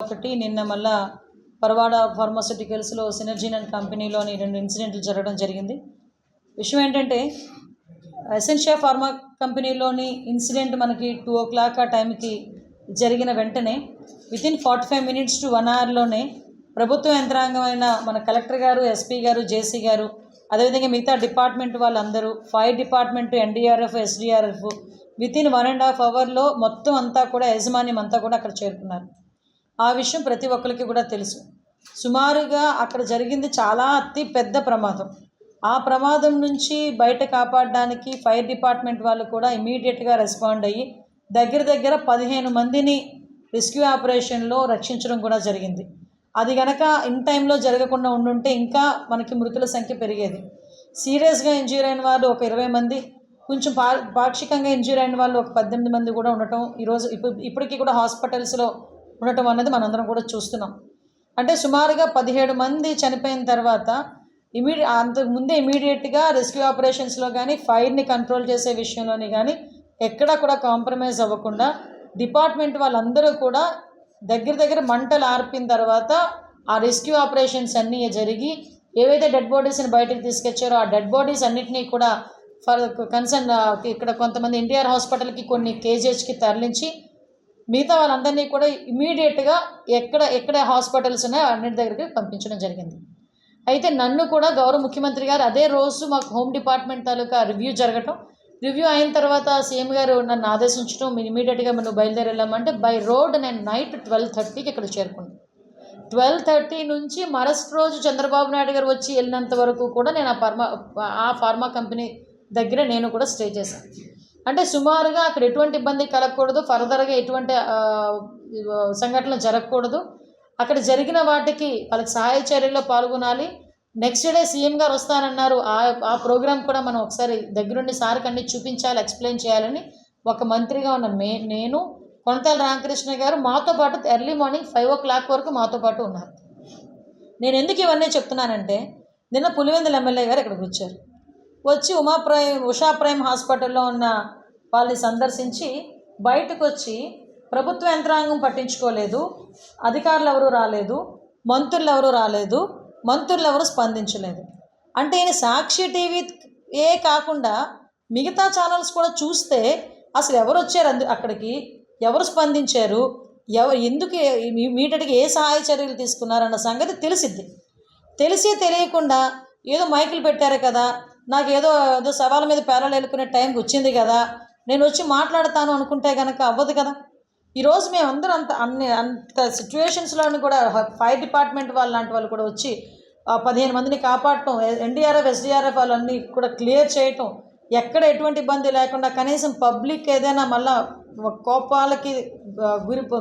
ఒకటి నిన్న మళ్ళా పరవాడ ఫార్మాస్యూటికల్స్లో సినర్జీన్ అండ్ కంపెనీలోని 2 ఇన్సిడెంట్లు జరగడం జరిగింది. విషయం ఏంటంటే ఎసెన్షియా ఫార్మా కంపెనీలోని ఇన్సిడెంట్ మనకి 2 o'clock ఆ టైంకి జరిగిన వెంటనే వితిన్ 45 minutes to 1 hourలోనే ప్రభుత్వ యంత్రాంగమైన మన కలెక్టర్ గారు, ఎస్పీ గారు, జేసీ గారు, అదేవిధంగా మిగతా డిపార్ట్మెంట్ వాళ్ళందరూ, fire department, NDRF, SDRF within 1.5 hourలో మొత్తం అంతా కూడా యాజమాన్యం అంతా కూడా అక్కడ చేరుకున్నారు. ఆ విషయం ప్రతి ఒక్కరికి కూడా తెలుసు. సుమారుగా అక్కడ జరిగింది చాలా అతి పెద్ద ప్రమాదం. ఆ ప్రమాదం నుంచి బయట కాపాడడానికి ఫైర్ డిపార్ట్మెంట్ వాళ్ళు కూడా ఇమీడియట్గా రెస్పాండ్ అయ్యి దగ్గర 15 మందిని రెస్క్యూ ఆపరేషన్లో రక్షించడం కూడా జరిగింది. అది కనుక ఇన్ టైంలో జరగకుండా ఉండుంటే ఇంకా మనకి మృతుల సంఖ్య పెరిగేది. సీరియస్గా ఇంజ్యూర్ అయిన వాళ్ళు ఒక 20 మంది, కొంచెం పాక్షికంగా ఇంజ్యూర్ అయిన వాళ్ళు ఒక 18 మంది కూడా ఉండటం ఈరోజు ఇప్పటికీ కూడా హాస్పిటల్స్లో ఉండటం అన్నది మనందరం కూడా చూస్తున్నాం. అంటే సుమారుగా 17 మంది చనిపోయిన తర్వాత అంతకుముందే ఇమీడియట్గా రెస్క్యూ ఆపరేషన్స్లో కానీ, ఫైర్ని కంట్రోల్ చేసే విషయంలోని కానీ ఎక్కడా కూడా కాంప్రమైజ్ అవ్వకుండా డిపార్ట్మెంట్ వాళ్ళందరూ కూడా దగ్గర మంటలు ఆర్పిన తర్వాత ఆ రెస్క్యూ ఆపరేషన్స్ అన్నీ జరిగి ఏవైతే డెడ్ బాడీస్ని బయటకు తీసుకొచ్చారో ఆ డెడ్ బాడీస్ అన్నింటినీ కూడా కన్సర్న్ ఇక్కడ కొంతమంది ఎన్టీఆర్ హాస్పిటల్కి, కొన్ని కేజీహెచ్కి తరలించి మిగతా వాళ్ళందరినీ కూడా ఇమీడియట్గా ఎక్కడ హాస్పిటల్స్ ఉన్నాయో అన్నిటి దగ్గరికి పంపించడం జరిగింది. అయితే నన్ను కూడా గౌరవ ముఖ్యమంత్రి గారు అదే రోజు మాకు హోమ్ డిపార్ట్మెంట్ తాలూకా రివ్యూ జరగటం, రివ్యూ అయిన తర్వాత సీఎం గారు నన్ను ఆదేశించడం, ఇమీడియట్గా మనం బయలుదేరి వెళ్ళామంటే బై రోడ్ నేను నైట్ 12:30కి ఇక్కడ చేరుకున్నాను. 12:30 నుంచి మరుసటి రోజు చంద్రబాబు నాయుడు గారు వచ్చి వెళ్ళినంత వరకు కూడా నేను ఆ ఫార్మా కంపెనీ దగ్గర నేను కూడా స్టే చేశాను. అంటే సుమారుగా అక్కడ ఎటువంటి ఇబ్బంది కలగకూడదు, ఫర్దర్గా ఎటువంటి సంఘటనలు జరగకూడదు. అక్కడ జరిగిన వాటికి వాళ్ళకి సహాయ చర్యల్లో పాల్గొనాలి. నెక్స్ట్ డే సీఎం గారు వస్తానన్నారు. ఆ ప్రోగ్రామ్ కూడా మనం ఒకసారి దగ్గరుండి సార్కి అన్ని చూపించాలి, ఎక్స్ప్లెయిన్ చేయాలని ఒక మంత్రిగా ఉన్న నేను, కొనతాల రామకృష్ణ గారు మాతో పాటు ఎర్లీ మార్నింగ్ 5 o'clock వరకు మాతో పాటు ఉన్నారు. నేను ఎందుకు ఇవన్నీ చెప్తున్నానంటే నిన్న పులివెందుల ఎమ్మెల్యే గారు ఇక్కడికి వచ్చారు. వచ్చి ఉషా ప్రైమ్ హాస్పిటల్లో ఉన్న వాళ్ళని సందర్శించి బయటకు వచ్చి ప్రభుత్వ యంత్రాంగం పట్టించుకోలేదు, అధికారులు ఎవరు రాలేదు, మంత్రులు ఎవరు రాలేదు, మంత్రులు ఎవరు స్పందించలేదు. అంటే ఈయన సాక్షి టీవీ కాకుండా మిగతా ఛానల్స్ కూడా చూస్తే అసలు ఎవరు వచ్చారు అక్కడికి, ఎవరు స్పందించారు, ఎందుకు ఇమీడియట్గా ఏ సహాయ చర్యలు తీసుకున్నారన్న సంగతి తెలియకుండా ఏదో మైకులు పెట్టారు కదా, నాకు ఏదో సవాళ్ళ మీద పేరాలు వెళ్ళుకునే టైంకి వచ్చింది కదా, నేను వచ్చి మాట్లాడతాను అనుకుంటే కనుక అవ్వదు కదా. ఈరోజు మేమందరం అంత సిచ్యువేషన్స్లోని కూడా ఫైర్ డిపార్ట్మెంట్ వాళ్ళు లాంటి వాళ్ళు కూడా వచ్చి 15 మందిని కాపాడటం, ఎన్డీఆర్ఎఫ్, ఎస్డీఆర్ఎఫ్ వాళ్ళన్నీ కూడా క్లియర్ చేయటం, ఎక్కడ ఎటువంటి ఇబ్బంది లేకుండా కనీసం పబ్లిక్ ఏదైనా మళ్ళా కోపాలకి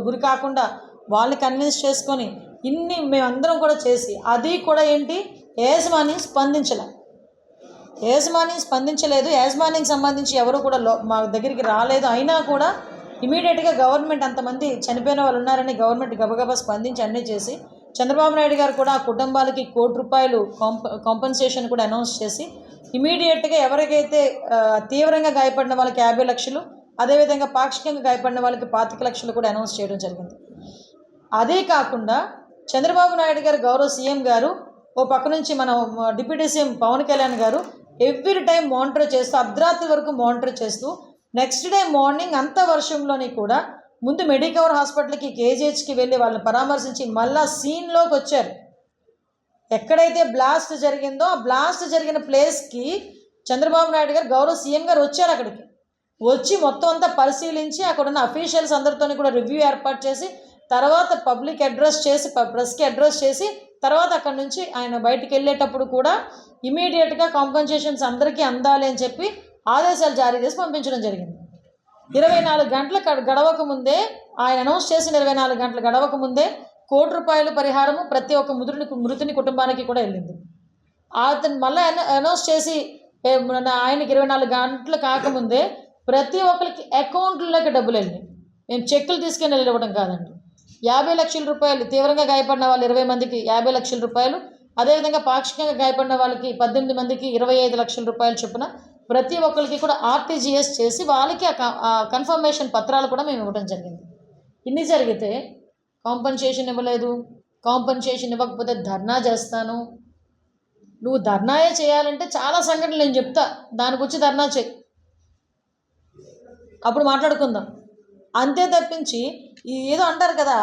గురి కాకుండా వాళ్ళని కన్విన్స్ చేసుకొని ఇన్ని మేమందరం కూడా చేసి, అది కూడా ఏంటి యాజమాన్యం స్పందించలేదు. యాజమాన్యానికి సంబంధించి ఎవరు కూడా మా దగ్గరికి రాలేదు. అయినా కూడా ఇమీడియట్గా గవర్నమెంట్ అంతమంది చనిపోయిన వాళ్ళు ఉన్నారని గవర్నమెంట్ గబగబా స్పందించి అన్నీ చేసి చంద్రబాబు నాయుడు గారు కూడా ఆ కుటుంబాలకి ₹1 కోటి కాంపెన్సేషన్ కూడా అనౌన్స్ చేసి ఇమీడియట్గా ఎవరికైతే తీవ్రంగా గాయపడిన వాళ్ళకి 50 లక్షలు, అదేవిధంగా పాక్షికంగా గాయపడిన వాళ్ళకి 25 లక్షలు కూడా అనౌన్స్ చేయడం జరిగింది. అదే కాకుండా చంద్రబాబు నాయుడు గారు గౌరవ సీఎం గారు ఓ పక్క నుంచి మన డిప్యూటీ సీఎం పవన్ కళ్యాణ్ గారు ఎవ్రీ టైం మానిటర్ చేస్తూ, అర్ధరాత్రి వరకు మానిటర్ చేస్తూ, నెక్స్ట్ డే మార్నింగ్ అంత వర్షంలోని కూడా ముందు మెడికవర్ హాస్పిటల్కి, కేజీహెచ్కి వెళ్ళి వాళ్ళని పరామర్శించి మళ్ళా సీన్లోకి వచ్చారు. ఎక్కడైతే బ్లాస్ట్ జరిగిందో ఆ బ్లాస్ట్ జరిగిన ప్లేస్కి చంద్రబాబు నాయుడు గారు గౌరవ సీఎం గారు వచ్చారు. అక్కడికి వచ్చి మొత్తం అంతా పరిశీలించి అక్కడున్న అఫీషియల్స్ అందరితో కూడా రివ్యూ ఏర్పాటు చేసి తర్వాత పబ్లిక్ అడ్రస్ చేసి, ప్రెస్కి అడ్రస్ చేసి తర్వాత అక్కడి నుంచి ఆయన బయటికి వెళ్ళేటప్పుడు కూడా ఇమీడియట్గా కాంపెన్సేషన్స్ అందరికీ అందాలి అని చెప్పి ఆదేశాలు జారీ చేసి పంపించడం జరిగింది. 24 గంటలు గడవక ముందే, ఆయన అనౌన్స్ చేసిన 24 గంటలు గడవక ముందే ₹1 కోటి పరిహారము ప్రతి ఒక్క మృతుని కుటుంబానికి కూడా వెళ్ళింది. అతను మళ్ళీ అనౌన్స్ చేసి ఆయనకి 24 గంటలు కాకముందే ప్రతి ఒక్కరికి అకౌంట్లోకి డబ్బులు వెళ్ళినాయి. మేము చెక్కులు తీసుకొని వెళ్ళివ్వడం కాదండి. ₹50 లక్షలు, తీవ్రంగా గాయపడిన వాళ్ళు 20 మందికి ₹50 లక్షలు, అదేవిధంగా పాక్షికంగా గాయపడిన వాళ్ళకి 18 మందికి ₹25 లక్షల చొప్పున ప్రతి ఒక్కరికి కూడా ఆర్టీజీఎస్ చేసి వాళ్ళకి ఆ కన్ఫర్మేషన్ పత్రాలు కూడా మేము ఇవ్వడం జరిగింది. ఇన్ని జరిగితే కాంపన్సేషన్ ఇవ్వలేదు, కాంపన్సేషన్ ఇవ్వకపోతే ధర్నా చేస్తాను. నువ్వు ధర్నాయే చేయాలంటే చాలా సంఘటనలు నేను చెప్తా, దానికి వచ్చి ధర్నా చేయి, అప్పుడు మాట్లాడుకుందాం. అంతే తప్పించి ఏదో అంటారు కదా,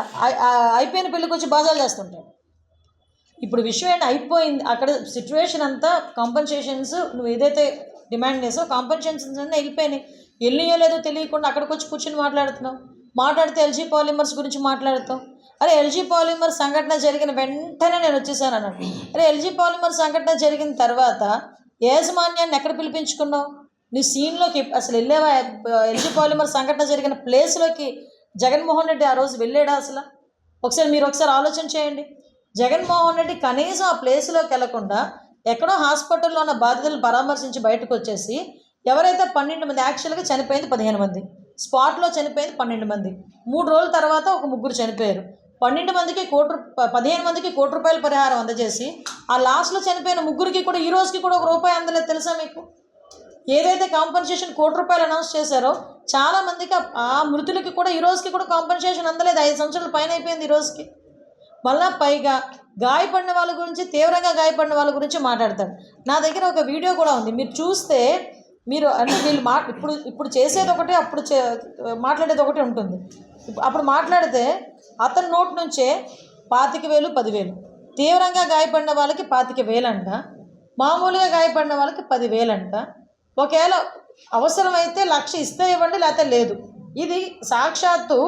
అయిపోయిన పెళ్ళికి వచ్చి బాజాలు చేస్తుంటారు. ఇప్పుడు విషయం ఏంటి, అయిపోయింది అక్కడ సిచ్యువేషన్ అంతా. కాంపన్సేషన్స్ నువ్వు ఏదైతే డిమాండ్ చేసావు కాంపన్సేషన్స్ అన్నీ వెళ్ళిపోయినాయి. వెళ్ళియో లేదో తెలియకుండా అక్కడికి వచ్చి కూర్చొని మాట్లాడుతున్నావు. మాట్లాడితే ఎల్జీ పాలిమర్స్ గురించి మాట్లాడతావు. అరే ఎల్జీ పాలిమర్స్ సంఘటన జరిగిన వెంటనే నేను వచ్చేసాను అన్నట్టు. అరే ఎల్జీ పాలిమర్స్ సంఘటన జరిగిన తర్వాత యాజమాన్యాన్ని ఎక్కడ పిలిపించుకున్నావు? నీ సీన్లోకి అసలు వెళ్ళావా? ఎల్జీ పాలిమర్ సంఘటన జరిగిన ప్లేస్లోకి జగన్మోహన్ రెడ్డి ఆ రోజు వెళ్ళాడా అసలు? మీరు ఒకసారి ఆలోచన చేయండి. జగన్మోహన్ రెడ్డి కనీసం ఆ ప్లేస్లోకి వెళ్లకుండా ఎక్కడో హాస్పిటల్లో ఉన్న బాధితులను పరామర్శించి బయటకు వచ్చేసి, ఎవరైతే 12 మంది, యాక్చువల్గా చనిపోయింది 15 మంది, స్పాట్లో చనిపోయింది 12 మంది, 3 రోజుల తర్వాత ఒక 3 చనిపోయారు. 15 మందికి 15 మందికి ₹1 పరిహారం అందజేసి ఆ లాస్ట్లో చనిపోయిన 3కి కూడా ఈ రోజుకి కూడా ₹1 అందలేదు. తెలుసా మీకు? ఏదైతే కాంపన్సేషన్ ₹1 అనౌన్స్ చేశారో చాలామందికి ఆ మృతులకి కూడా ఈ రోజుకి కూడా కాంపన్సేషన్ అందలేదు. 5 సంవత్సరాల పైన అయిపోయింది ఈ రోజుకి. మళ్ళా పైగా గాయపడిన వాళ్ళ గురించి, తీవ్రంగా గాయపడిన వాళ్ళ గురించి మాట్లాడతాడు. నా దగ్గర ఒక వీడియో కూడా ఉంది, మీరు చూస్తే మీరు అంటే వీళ్ళు ఇప్పుడు చేసేది ఒకటి, అప్పుడు మాట్లాడేది ఒకటి ఉంటుంది. అప్పుడు మాట్లాడితే అతని నోటి నుంచే 25,000, 10,000, తీవ్రంగా గాయపడిన వాళ్ళకి 25,000 అంట, మామూలుగా గాయపడిన వాళ్ళకి 10,000 అంట. ఒకవేళ అవసరమైతే 1,00,000 ఇస్తే ఇవ్వండి, లేకపోతే లేదు. ఇది సాక్షాత్తు